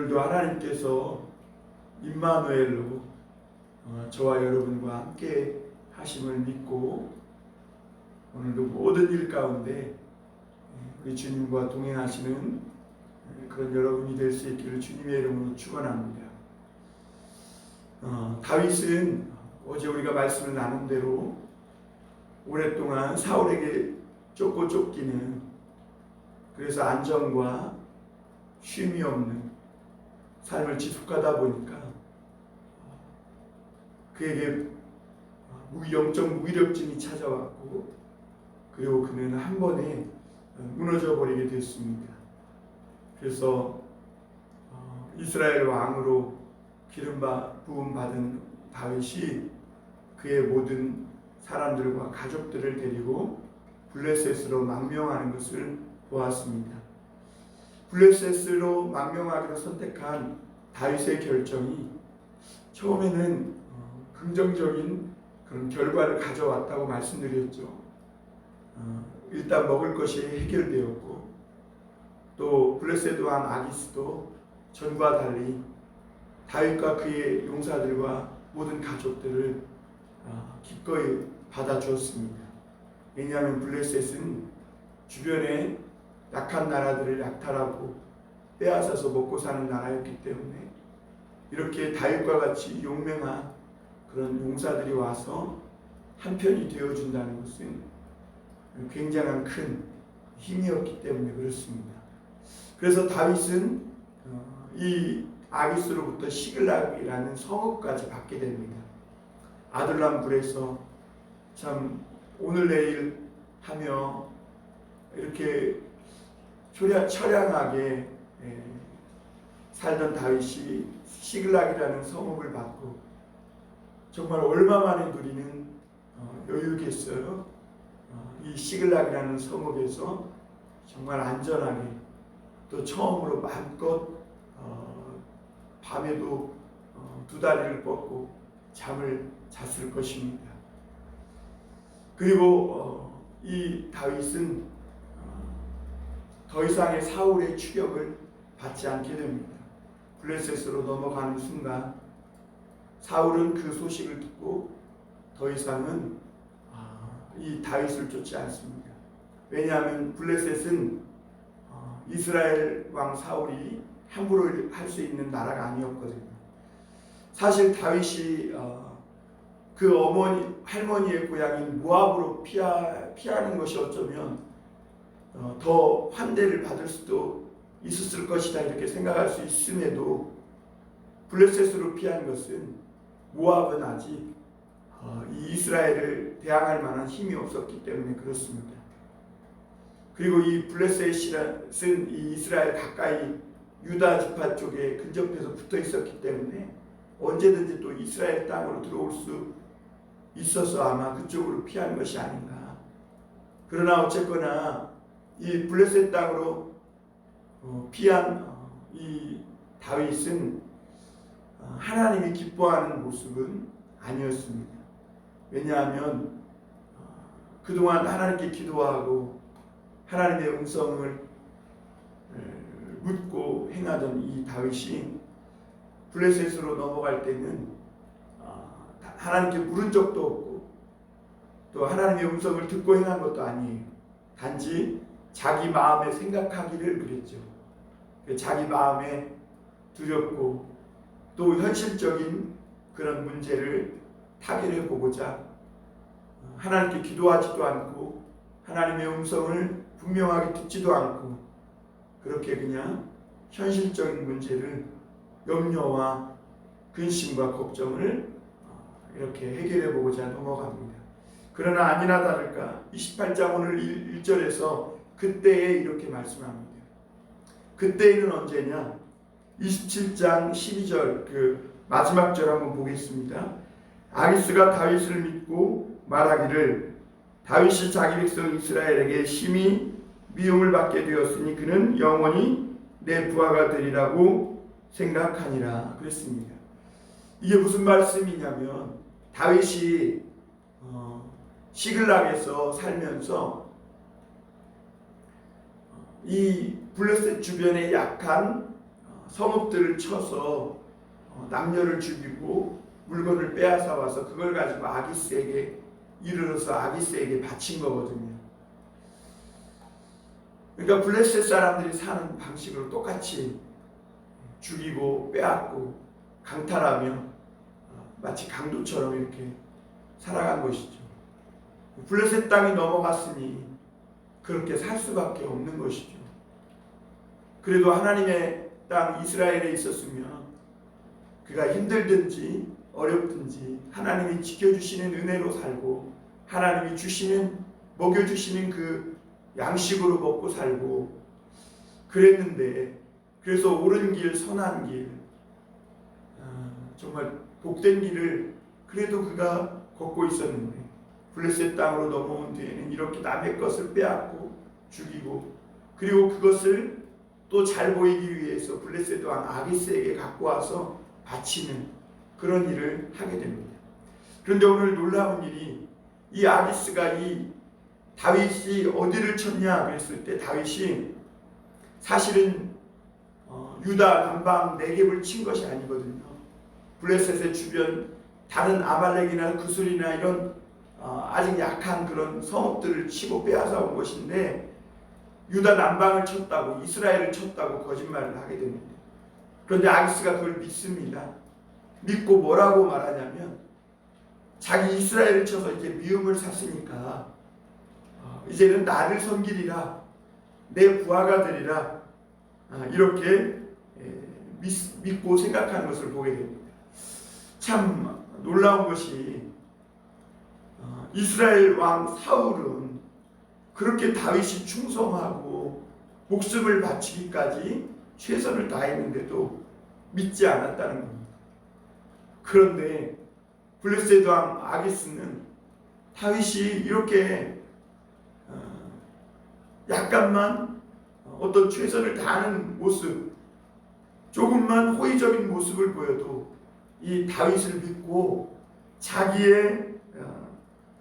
오늘도 하나님께서 임마누엘로 저와 여러분과 함께 하심을 믿고 오늘도 모든 일 가운데 우리 주님과 동행하시는 그런 여러분이 될 수 있기를 주님의 이름으로 축원합니다. 다윗은 어제 우리가 말씀을 나눈 대로 오랫동안 사울에게 쫓기는, 그래서 안정과 쉼이 없는 삶을 지속하다 보니까 그에게 영적 무기력증이 찾아왔고, 그리고 그는 한 번에 무너져 버리게 됐습니다. 그래서 이스라엘 왕으로 기름 부음 받은 다윗이 그의 모든 사람들과 가족들을 데리고 블레셋으로 망명하는 것을 보았습니다. 블레셋으로 망명하기로 선택한 다윗의 결정이 처음에는 긍정적인 그런 결과를 가져왔다고 말씀드렸죠. 일단 먹을 것이 해결되었고, 또 블레셋 왕 아기스도 전과 달리 다윗과 그의 용사들과 모든 가족들을 기꺼이 받아주었습니다. 왜냐하면 블레셋은 주변에 약한 나라들을 약탈하고 빼앗아서 먹고 사는 나라였기 때문에 이렇게 다윗과 같이 용맹한 그런 용사들이 와서 한편이 되어준다는 것은 굉장한 큰 힘이었기 때문에 그렇습니다. 그래서 다윗은 이 아기스로부터 시글락이라는 성읍까지 받게 됩니다. 아둘람 굴에서 참 오늘 내일 하며 이렇게 처량하게 살던 다윗이 시글락이라는 성읍을 받고 정말 얼마 만에 누리는 여유겠어요. 이 시글락이라는 성읍에서 정말 안전하게, 또 처음으로 마음껏 밤에도 두 다리를 뻗고 잠을 잤을 것입니다. 그리고 이 다윗은 더 이상의 사울의 추격을 받지 않게 됩니다. 블레셋으로 넘어가는 순간 사울은 그 소식을 듣고 더 이상은 이 다윗을 쫓지 않습니다. 왜냐하면 블레셋은 이스라엘 왕 사울이 함부로 할 수 있는 나라가 아니었거든요. 사실 다윗이 그 할머니의 고향인 모압으로 피하는 것이 어쩌면 더 환대를 받을 수도 있었을 것이다 이렇게 생각할 수 있음에도 블레셋으로 피한 것은 모압은 아직 이 이스라엘을 대항할 만한 힘이 없었기 때문에 그렇습니다. 그리고 이 블레셋은 이 이스라엘 가까이 유다 지파 쪽에 근접해서 붙어 있었기 때문에 언제든지 또 이스라엘 땅으로 들어올 수 있어서 아마 그쪽으로 피한 것이 아닌가. 그러나 어쨌거나 이 블레셋 땅으로 피한 이 다윗은 하나님이 기뻐하는 모습은 아니었습니다. 왜냐하면 그동안 하나님께 기도하고 하나님의 음성을 묻고 행하던 이 다윗이 블레셋으로 넘어갈 때는 하나님께 물은 적도 없고 또 하나님의 음성을 듣고 행한 것도 아니에요. 단지 자기 마음에 생각하기를 그랬죠. 자기 마음에 두렵고 또 현실적인 그런 문제를 타결해 보고자 하나님께 기도하지도 않고 하나님의 음성을 분명하게 듣지도 않고 그렇게 그냥 현실적인 문제를 염려와 근심과 걱정을 이렇게 해결해 보고자 넘어갑니다. 그러나 아니나 다를까 28장 오늘 1절에서 그때에 이렇게 말씀합니다. 그때에는 언제냐? 27장 12절 그 마지막 절 한번 보겠습니다. 아기스가 다윗을 믿고 말하기를 다윗이 자기 백성 이스라엘에게 심히 미움을 받게 되었으니 그는 영원히 내 부하가 되리라고 생각하니라 그랬습니다. 이게 무슨 말씀이냐면 다윗이 시글락에서 살면서 이 블레셋 주변의 약한 성읍들을 쳐서 남녀를 죽이고 물건을 빼앗아 와서 그걸 가지고 아기스에게 이르러서 아기스에게 바친 거거든요. 그러니까 블레셋 사람들이 사는 방식으로 똑같이 죽이고 빼앗고 강탈하며 마치 강도처럼 이렇게 살아간 것이죠. 블레셋 땅이 넘어갔으니 그렇게 살 수밖에 없는 것이죠. 그래도 하나님의 땅 이스라엘에 있었으면 그가 힘들든지 어렵든지 하나님이 지켜주시는 은혜로 살고 하나님이 주시는 먹여주시는 그 양식으로 먹고 살고 그랬는데, 그래서 옳은 길 선한 길 정말 복된 길을 그래도 그가 걷고 있었는데 블레셋 땅으로 넘어온 뒤에는 이렇게 남의 것을 빼앗고 죽이고 그리고 그것을 또 잘 보이기 위해서 블레셋 왕 아기스에게 갖고 와서 바치는 그런 일을 하게 됩니다. 그런데 오늘 놀라운 일이 이 아기스가 이 다윗이 어디를 쳤냐 그랬을 때 다윗이 사실은 유다 남방 네겝을 친 것이 아니거든요. 블레셋의 주변 다른 아말렉이나 구슬이나 이런 아직 약한 그런 성읍들을 치고 빼앗아 온 것인데 유다 남방을 쳤다고 이스라엘을 쳤다고 거짓말을 하게 됩니다. 그런데 아기스가 그걸 믿습니다. 믿고 뭐라고 말하냐면 자기 이스라엘을 쳐서 이제 미움을 샀으니까 이제는 나를 섬기리라 내 부하가 되리라 이렇게 믿고 생각하는 것을 보게 됩니다. 참 놀라운 것이 이스라엘 왕 사울은 그렇게 다윗이 충성하고 목숨을 바치기까지 최선을 다했는데도 믿지 않았다는 겁니다. 그런데 블레셋 왕 아기스는 다윗이 이렇게 약간만 어떤 최선을 다하는 모습, 조금만 호의적인 모습을 보여도 이 다윗을 믿고 자기의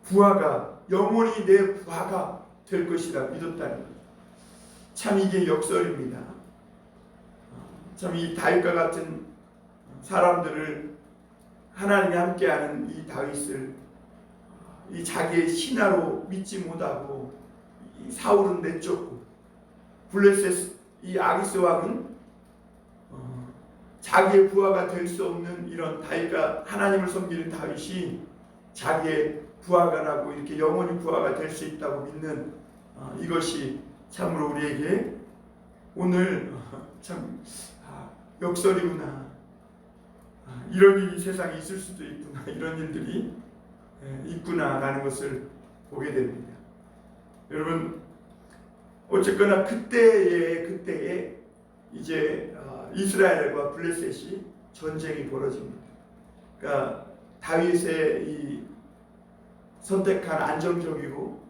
부하가 영원히 내 부하가 될 것이라 믿었다는 것. 참 이게 역설입니다. 참 이 다윗과 같은 사람들을 하나님이 함께하는 이 다윗을 이 자기의 신하로 믿지 못하고 이 사울은 내쫓고 블레셋 이 아기스 왕은 자기의 부하가 될 수 없는 이런 다윗과 하나님을 섬기는 다윗이 자기의 부하가라고 이렇게 영원히 부하가 될 수 있다고 믿는 이것이 참으로 우리에게 오늘 참 역설이구나. 이런 일이 세상에 있을 수도 있구나. 이런 일들이 있구나라는 것을 보게 됩니다. 여러분 어쨌거나 그때에 이제 이스라엘과 블레셋이 전쟁이 벌어집니다. 그러니까 다윗의 이 선택한 안정적이고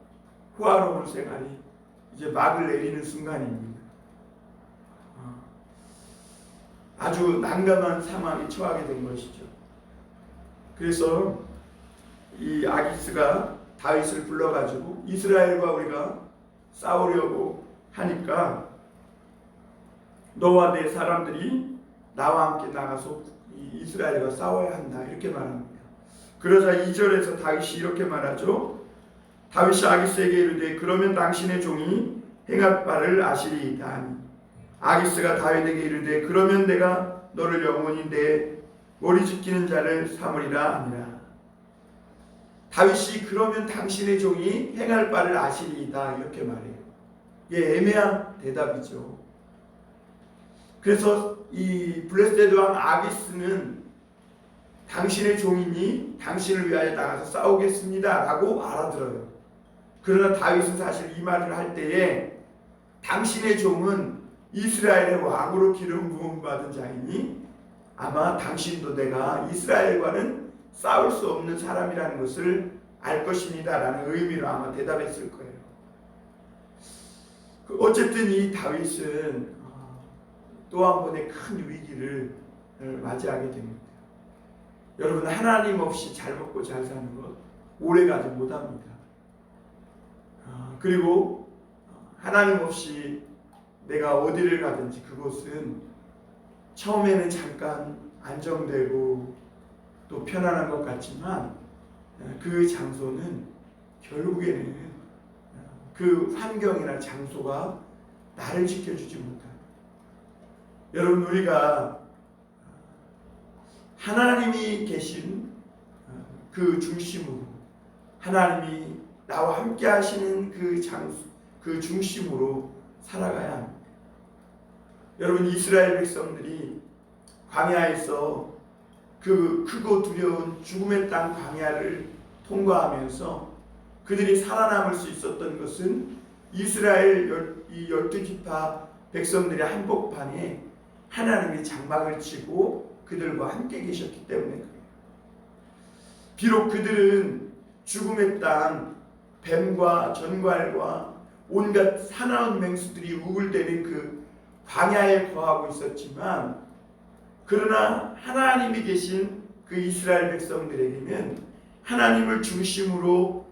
호화로운 생활이 이제 막을 내리는 순간입니다. 아주 난감한 상황에 처하게 된 것이죠. 그래서 이 아기스가 다윗을 불러가지고 이스라엘과 우리가 싸우려고 하니까 너와 내 사람들이 나와 함께 나가서 이스라엘과 싸워야 한다 이렇게 말합니다. 그러자 2절에서 다윗이 이렇게 말하죠. 다윗이 아기스에게 이르되 그러면 당신의 종이 행할 바를 아시리이다 하니 아기스가 다윗에게 이르되 그러면 내가 너를 영원히 내 머리 지키는 자를 삼으리라 하니라. 다윗이 그러면 당신의 종이 행할 바를 아시리이다 이렇게 말해요. 이게 애매한 대답이죠. 그래서 이 블레셋 왕 아기스는 당신의 종이니 당신을 위하여 나가서 싸우겠습니다 라고 알아들어요. 그러나 다윗은 사실 이 말을 할 때에 당신의 종은 이스라엘의 왕으로 기름 부음 받은 자이니 아마 당신도 내가 이스라엘과는 싸울 수 없는 사람이라는 것을 알 것입니다 라는 의미로 아마 대답했을 거예요. 어쨌든 이 다윗은 또 한 번의 큰 위기를 맞이하게 됩니다. 여러분 하나님 없이 잘 먹고 잘 사는 것 오래가지 못합니다. 그리고 하나님 없이 내가 어디를 가든지 그곳은 처음에는 잠깐 안정되고 또 편안한 것 같지만 그 장소는 결국에는 그 환경이나 장소가 나를 지켜주지 못한다. 여러분, 우리가 하나님이 계신 그 중심으로, 하나님이 나와 함께 하시는 그 장소, 그 중심으로 살아가야 합니다. 여러분, 이스라엘 백성들이 광야에서 그 크고 두려운 죽음의 땅 광야를 통과하면서 그들이 살아남을 수 있었던 것은 이스라엘 이 12지파 백성들의 한복판에 하나님이 장막을 치고 그들과 함께 계셨기 때문에 그래요. 비록 그들은 죽음의 땅, 뱀과 전갈과 온갖 사나운 맹수들이 우글대는 그 광야에 거하고 있었지만, 그러나 하나님이 계신 그 이스라엘 백성들에게는 하나님을 중심으로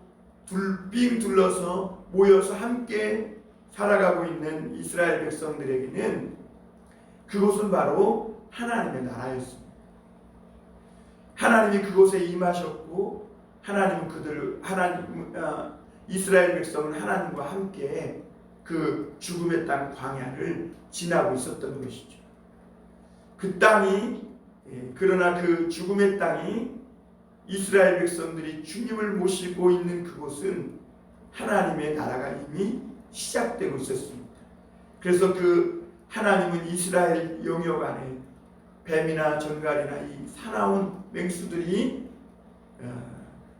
빙 둘러서 모여서 함께 살아가고 있는 이스라엘 백성들에게는 그곳은 바로 하나님의 나라였습니다. 하나님이 그곳에 임하셨고, 이스라엘 백성은 하나님과 함께 그 죽음의 땅 광야를 지나고 있었던 것이죠. 그 땅이, 그러나 그 죽음의 땅이 이스라엘 백성들이 주님을 모시고 있는 그곳은 하나님의 나라가 이미 시작되고 있었습니다. 그래서 그 하나님은 이스라엘 영역 안에 뱀이나 전갈이나 이 사나운 맹수들이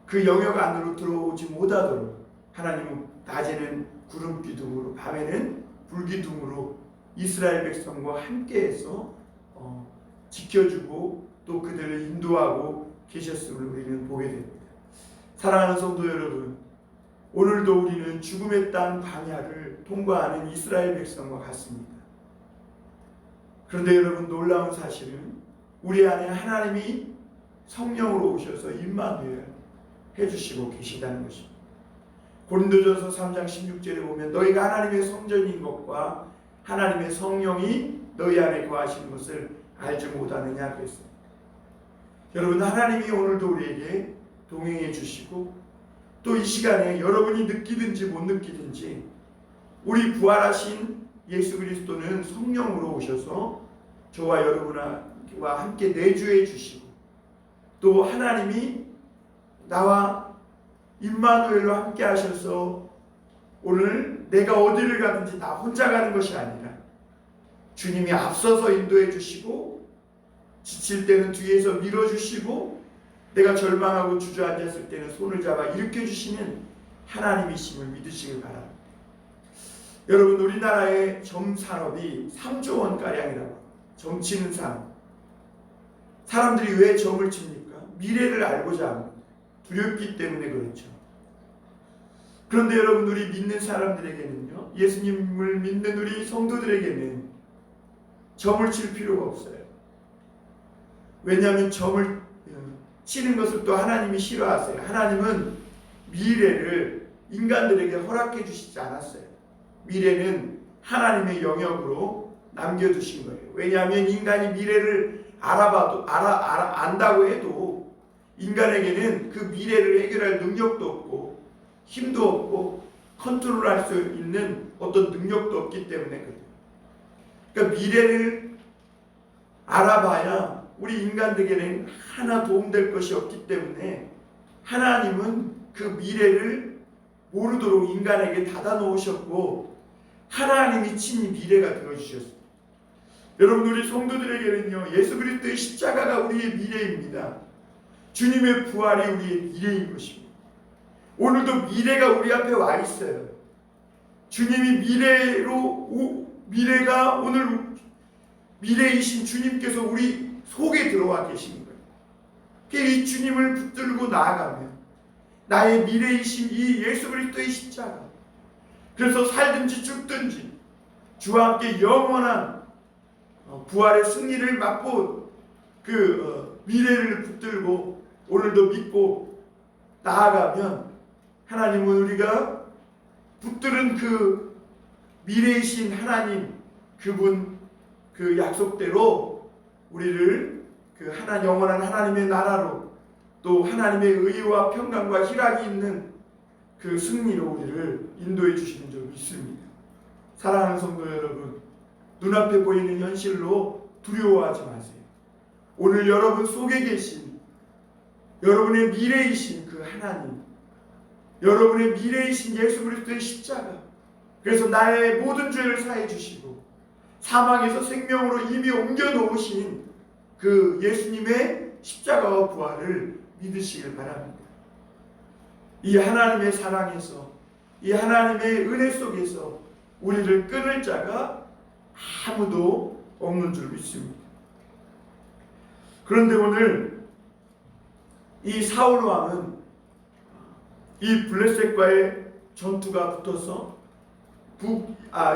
그 영역 안으로 들어오지 못하도록 하나님은 낮에는 구름 기둥으로, 밤에는 불 기둥으로 이스라엘 백성과 함께해서 지켜주고 또 그들을 인도하고 계셨음을 우리는 보게 됩니다. 사랑하는 성도 여러분, 오늘도 우리는 죽음의 땅 광야를 통과하는 이스라엘 백성과 같습니다. 그런데 여러분, 놀라운 사실은 우리 안에 하나님이 성령으로 오셔서 임마누엘 해주시고 계시다는 것입니다. 고린도전서 3장 16절에 보면 너희가 하나님의 성전인 것과 하나님의 성령이 너희 안에 거하시는 것을 알지 못하느냐 그랬습니다. 여러분, 하나님이 오늘도 우리에게 동행해 주시고 또 이 시간에 여러분이 느끼든지 못 느끼든지 우리 부활하신 예수 그리스도는 성령으로 오셔서 저와 여러분과 함께 내주해 주시고, 또 하나님이 나와 임마누엘로 함께 하셔서 오늘 내가 어디를 가든지 나 혼자 가는 것이 아니라 주님이 앞서서 인도해 주시고, 지칠 때는 뒤에서 밀어주시고, 내가 절망하고 주저앉았을 때는 손을 잡아 일으켜주시는 하나님이심을 믿으시길 바랍니다. 여러분, 우리나라의 점산업이 3조 원가량이라고 합니다. 점치는 산업. 사람들이 왜 점을 칩니까? 미래를 알고자 합니다. 두렵기 때문에 그렇죠. 그런데 여러분, 우리 믿는 사람들에게는요, 예수님을 믿는 우리 성도들에게는 점을 칠 필요가 없어요. 왜냐하면 점을 치는 것을 또 하나님이 싫어하세요. 하나님은 미래를 인간들에게 허락해 주시지 않았어요. 미래는 하나님의 영역으로 남겨두신 거예요. 왜냐하면 인간이 미래를 안다고 해도 인간에게는 그 미래를 해결할 능력도 없고 힘도 없고 컨트롤할 수 있는 어떤 능력도 없기 때문에 그래요. 그러니까 미래를 알아봐야 우리 인간들에게는 하나 도움될 것이 없기 때문에 하나님은 그 미래를 모르도록 인간에게 닫아 놓으셨고 하나님이 친히 미래가 되어주셨습니다. 여러분, 우리 성도들에게는요, 예수 그리스도의 십자가가 우리의 미래입니다. 주님의 부활이 우리의 미래인 것입니다. 오늘도 미래가 우리 앞에 와 있어요. 주님이 미래가 오늘 미래이신 주님께서 우리 속에 들어와 계신 거예요. 이 주님을 붙들고 나아가면 나의 미래이신 이 예수 그리스도의 십자가, 그래서 살든지 죽든지 주와 함께 영원한 부활의 승리를 맛본 그 미래를 붙들고 오늘도 믿고 나아가면 하나님은 우리가 붙들은 그 미래이신 하나님, 그분 그 약속대로 우리를 그 영원한 하나님의 나라로, 또 하나님의 의와 평강과 희락이 있는 그 승리로 우리를 인도해 주시는 줄 믿습니다. 사랑하는 성도 여러분, 눈앞에 보이는 현실로 두려워하지 마세요. 오늘 여러분 속에 계신, 여러분의 미래이신 그 하나님, 여러분의 미래이신 예수 그리스도의 십자가, 그래서 나의 모든 죄를 사해 주시고 사망에서 생명으로 이미 옮겨 놓으신 그 예수님의 십자가와 부활을 믿으시길 바랍니다. 이 하나님의 사랑에서, 이 하나님의 은혜 속에서 우리를 끊을 자가 아무도 없는 줄 믿습니다. 그런데 오늘 이 사울 왕은 이 블레셋과의 전투가 붙어서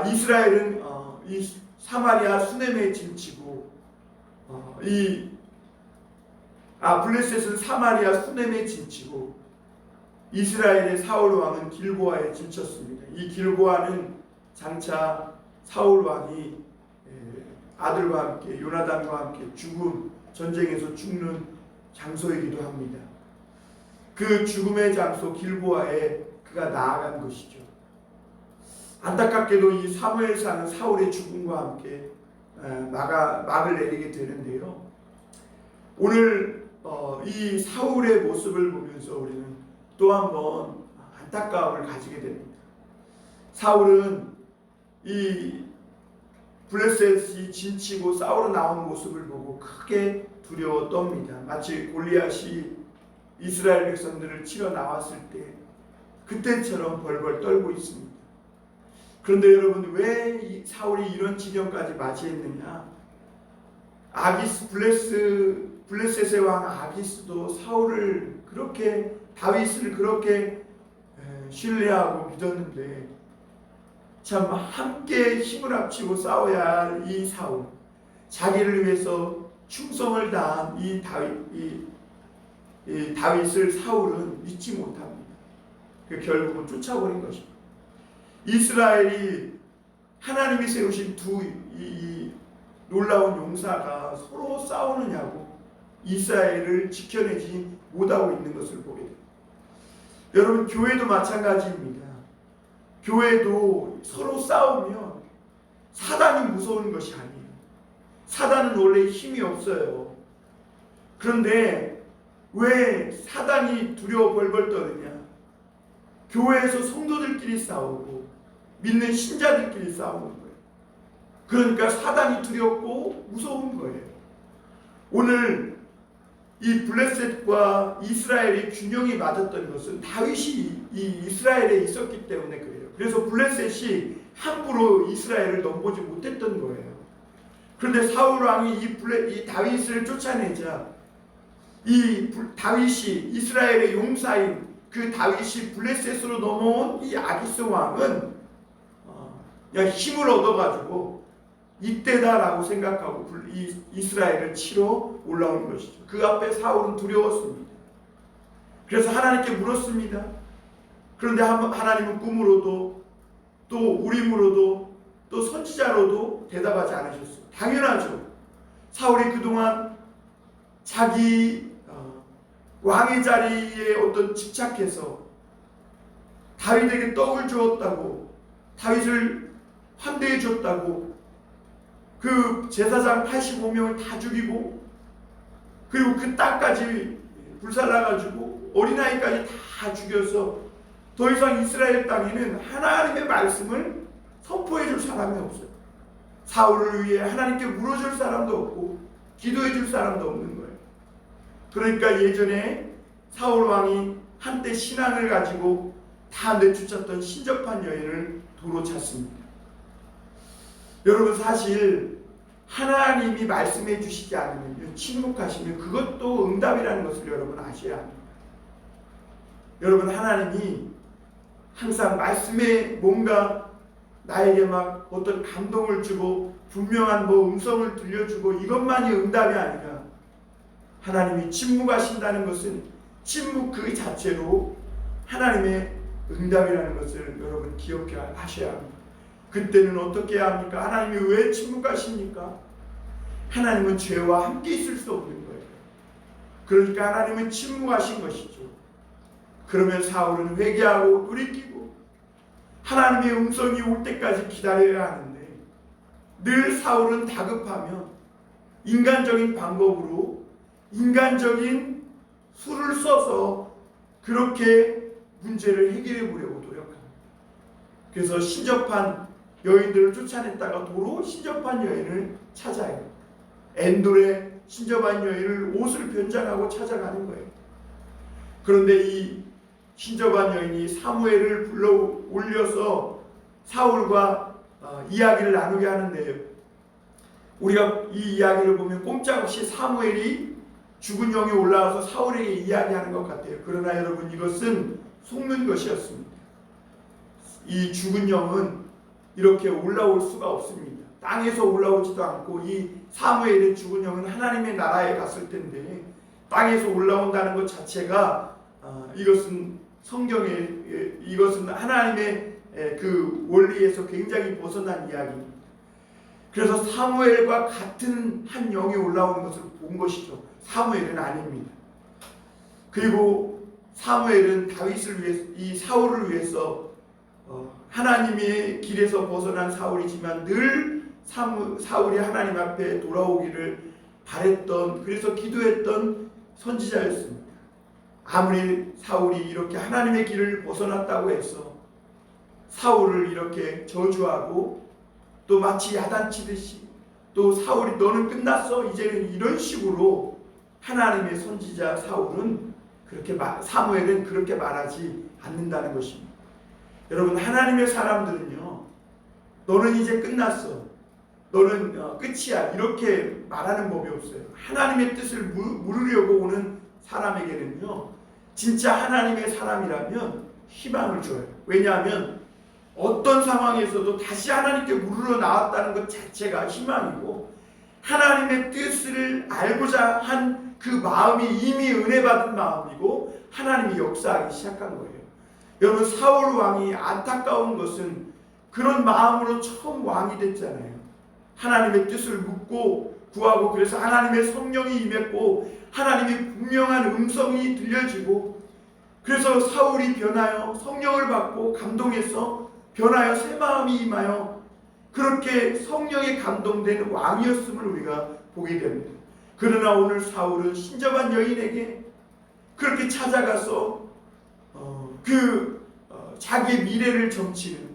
이스라엘은 이 사마리아 수넴에 진치고 블레셋은 사마리아 수넴에 진치고 이스라엘의 사울 왕은 길보아에 진쳤습니다. 이 길보아는 장차 사울 왕이 아들과 함께 요나단과 함께 전쟁에서 죽는 장소이기도 합니다. 그 죽음의 장소 길보아에 그가 나아간 것이죠. 안타깝게도 이 사무엘사는 사울의 죽음과 함께 막을 내리게 되는데요. 오늘 이 사울의 모습을 보면서 우리는 또 한 번 안타까움을 가지게 됩니다. 사울은 이 블레셋이 진치고 싸우러 나온 모습을 보고 크게 두려워 떱니다. 마치 골리앗이 이스라엘 백성들을 치러 나왔을 때 그때처럼 벌벌 떨고 있습니다. 그런데 여러분, 왜 사울이 이런 지경까지 맞이했느냐? 블레셋의 왕 아기스도 사울을 그렇게, 다윗을 그렇게 신뢰하고 믿었는데 참 함께 힘을 합치고 싸워야 할 이 사울, 자기를 위해서 충성을 다한 이 다윗을 사울은 믿지 못합니다. 결국은 쫓아버린 것입니다. 이스라엘이 하나님이 세우신 이 놀라운 용사가 서로 싸우느냐고 이스라엘을 지켜내지 못하고 있는 것을 보게 됩니다. 여러분, 교회도 마찬가지입니다. 교회도 서로 싸우면 사단이 무서운 것이 아니에요. 사단은 원래 힘이 없어요. 그런데 왜 사단이 두려워 벌벌 떠느냐? 교회에서 성도들끼리 싸우고 믿는 신자들끼리 싸우는 거예요. 그러니까 사단이 두렵고 무서운 거예요. 오늘 이 블레셋과 이스라엘의 균형이 맞았던 것은 다윗이 이 이스라엘에 있었기 때문에 그래요. 그래서 블레셋이 함부로 이스라엘을 넘보지 못했던 거예요. 그런데 사울 왕이 이 다윗을 쫓아내자 다윗이 이스라엘의 용사인 그 다윗이 블레셋으로 넘어온 이 아기스 왕은 그냥 힘을 얻어가지고 이때다라고 생각하고 이스라엘을 치러 올라온 것이죠. 그 앞에 사울은 두려웠습니다. 그래서 하나님께 물었습니다. 그런데 하나님은 꿈으로도 또 우림으로도 또 선지자로도 대답하지 않으셨어요. 당연하죠. 사울이 그동안 자기 왕의 자리에 어떤 집착해서 다윗에게 떡을 주었다고, 다윗을 환대해 줬다고, 그 제사장 85명을 다 죽이고, 그리고 그 땅까지 불살라가지고 어린아이까지 다 죽여서 더 이상 이스라엘 땅에는 하나님의 말씀을 선포해 줄 사람이 없어요. 사울을 위해 하나님께 물어줄 사람도 없고 기도해 줄 사람도 없는 거예요. 그러니까 예전에 사울 왕이 한때 신앙을 가지고 다 내쫓았던 신접한 여인을 도로 찾습니다. 여러분, 사실 하나님이 말씀해 주시지 않으면 침묵하시면 그것도 응답이라는 것을 여러분 아셔야 합니다. 여러분, 하나님이 항상 말씀에 뭔가 나에게 막 어떤 감동을 주고 분명한 음성을 들려주고 이것만이 응답이 아니라 하나님이 침묵하신다는 것은 침묵 그 자체로 하나님의 응답이라는 것을 여러분 기억하셔야 합니다. 그때는 어떻게 해야 합니까? 하나님이 왜 침묵하십니까? 하나님은 죄와 함께 있을 수 없는 거예요. 그러니까 하나님은 침묵하신 것이죠. 그러면 사울은 회개하고 돌이키고 하나님의 음성이 올 때까지 기다려야 하는데, 늘 사울은 다급하면 인간적인 방법으로 인간적인 수를 써서 그렇게 문제를 해결해 보려고 노력합니다. 그래서 신접한 여인들을 쫓아냈다가 도로 신접한 여인을 찾아요. 엔돌의 신접한 여인을 옷을 변장하고 찾아가는 거예요. 그런데 이 신접한 여인이 사무엘을 불러 올려서 사울과 이야기를 나누게 하는데요. 우리가 이 이야기를 보면 꼼짝없이 사무엘이 죽은 영이 올라와서 사울에게 이야기하는 것 같아요. 그러나 여러분, 이것은 속는 것이었습니다. 이 죽은 영은 이렇게 올라올 수가 없습니다. 땅에서 올라오지도 않고, 이 사무엘의 죽은 영은 하나님의 나라에 갔을 텐데 땅에서 올라온다는 것 자체가 이것은 성경에, 이것은 하나님의 그 원리에서 굉장히 벗어난 이야기입니다. 그래서 사무엘과 같은 한 영이 올라오는 것을 본 것이죠. 사무엘은 아닙니다. 그리고 사무엘은 다윗을 위해서, 이 사울을 위해서 하나님의 길에서 벗어난 사울이지만 늘 사울이 하나님 앞에 돌아오기를 바랬던, 그래서 기도했던 선지자였습니다. 아무리 사울이 이렇게 하나님의 길을 벗어났다고 해서 사울을 이렇게 저주하고 또 마치 야단치듯이 또 사울이 너는 끝났어 이제는, 이런 식으로 하나님의 선지자 사울은 그렇게 사무엘은 그렇게 말하지 않는다는 것입니다. 여러분, 하나님의 사람들은요, 너는 이제 끝났어, 너는 끝이야, 이렇게 말하는 법이 없어요. 하나님의 뜻을 물으려고 오는 사람에게는요, 진짜 하나님의 사람이라면 희망을 줘요. 왜냐하면 어떤 상황에서도 다시 하나님께 물으러 나왔다는 것 자체가 희망이고, 하나님의 뜻을 알고자 한 그 마음이 이미 은혜 받은 마음이고 하나님이 역사하기 시작한 거예요. 여러분, 사울 왕이 안타까운 것은 그런 마음으로 처음 왕이 됐잖아요. 하나님의 뜻을 묻고 구하고, 그래서 하나님의 성령이 임했고 하나님의 분명한 음성이 들려지고, 그래서 사울이 변하여 성령을 받고 감동해서 변하여 새 마음이 임하여 그렇게 성령에 감동된 왕이었음을 우리가 보게 됩니다. 그러나 오늘 사울은 신접한 여인에게 그렇게 찾아가서 자기의 미래를 점치는,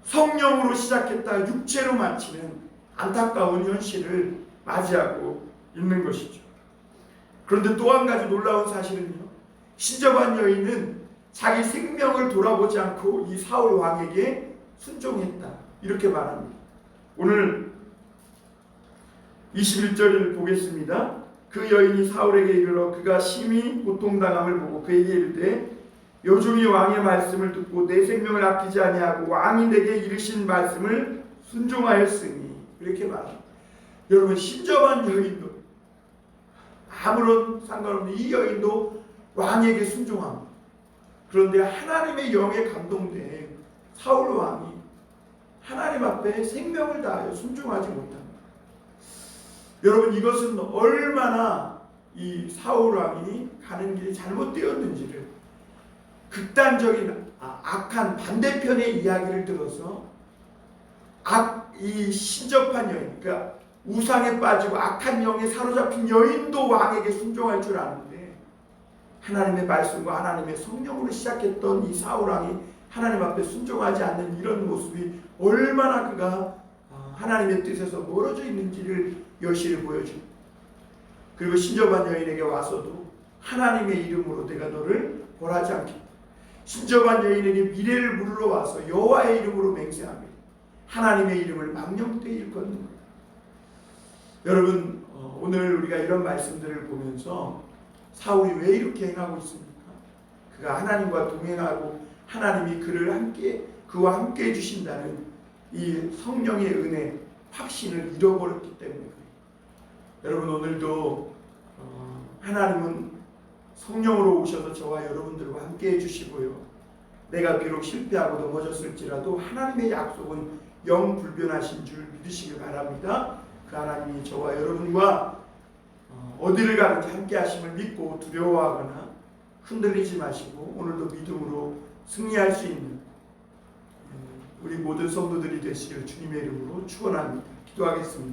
성령으로 시작했다 육체로 마치는 안타까운 현실을 맞이하고 있는 것이죠. 그런데 또 한 가지 놀라운 사실은요, 신접한 여인은 자기 생명을 돌아보지 않고 이 사울 왕에게 순종했다, 이렇게 말합니다. 오늘 21절을 보겠습니다. 그 여인이 사울에게 이르러 그가 심히 고통당함을 보고 그에게 이르되 요종이 왕의 말씀을 듣고 내 생명을 아끼지 아니하고 왕이 내게 이르신 말씀을 순종하였으니, 이렇게 말합니다. 여러분, 신접한 여인도 아무런 상관없는 이 여인도 왕에게 순종합니다. 그런데 하나님의 영에 감동된 사울 왕이 하나님 앞에 생명을 다하여 순종하지 못합니다. 여러분, 이것은 얼마나 이 사울 왕이 가는 길이 잘못되었는지를, 극단적인 악한 반대편의 이야기를 들어서 이 신접한 여인, 그러니까 우상에 빠지고 악한 영에 사로잡힌 여인도 왕에게 순종할 줄 아는데, 하나님의 말씀과 하나님의 성령으로 시작했던 이 사울 왕이 하나님 앞에 순종하지 않는 이런 모습이 얼마나 그가 하나님의 뜻에서 멀어져 있는지를 여실히 보여줍니다. 그리고 신접한 여인에게 와서도 하나님의 이름으로 내가 너를 벌하지 않겠다. 신접한 여인에게 미래를 물으러 와서 여호와의 이름으로 맹세하며 하나님의 이름을 망령되이 일컫는 거예요. 여러분, 오늘 우리가 이런 말씀들을 보면서 사울이 왜 이렇게 행하고 있습니까? 그가 하나님과 동행하고 하나님이 그와 함께 해주신다는 이 성령의 은혜, 확신을 잃어버렸기 때문에 그래요. 여러분, 오늘도 하나님은 성령으로 오셔서 저와 여러분들과 함께 해주시고요, 내가 비록 실패하고 넘어졌을지라도 하나님의 약속은 영불변하신 줄 믿으시길 바랍니다. 그 하나님이 저와 여러분과 어디를 가든지 함께 하심을 믿고 두려워하거나 흔들리지 마시고 오늘도 믿음으로 승리할 수 있는 우리 모든 성도들이 되시길 주님의 이름으로 축원합니다. 기도하겠습니다.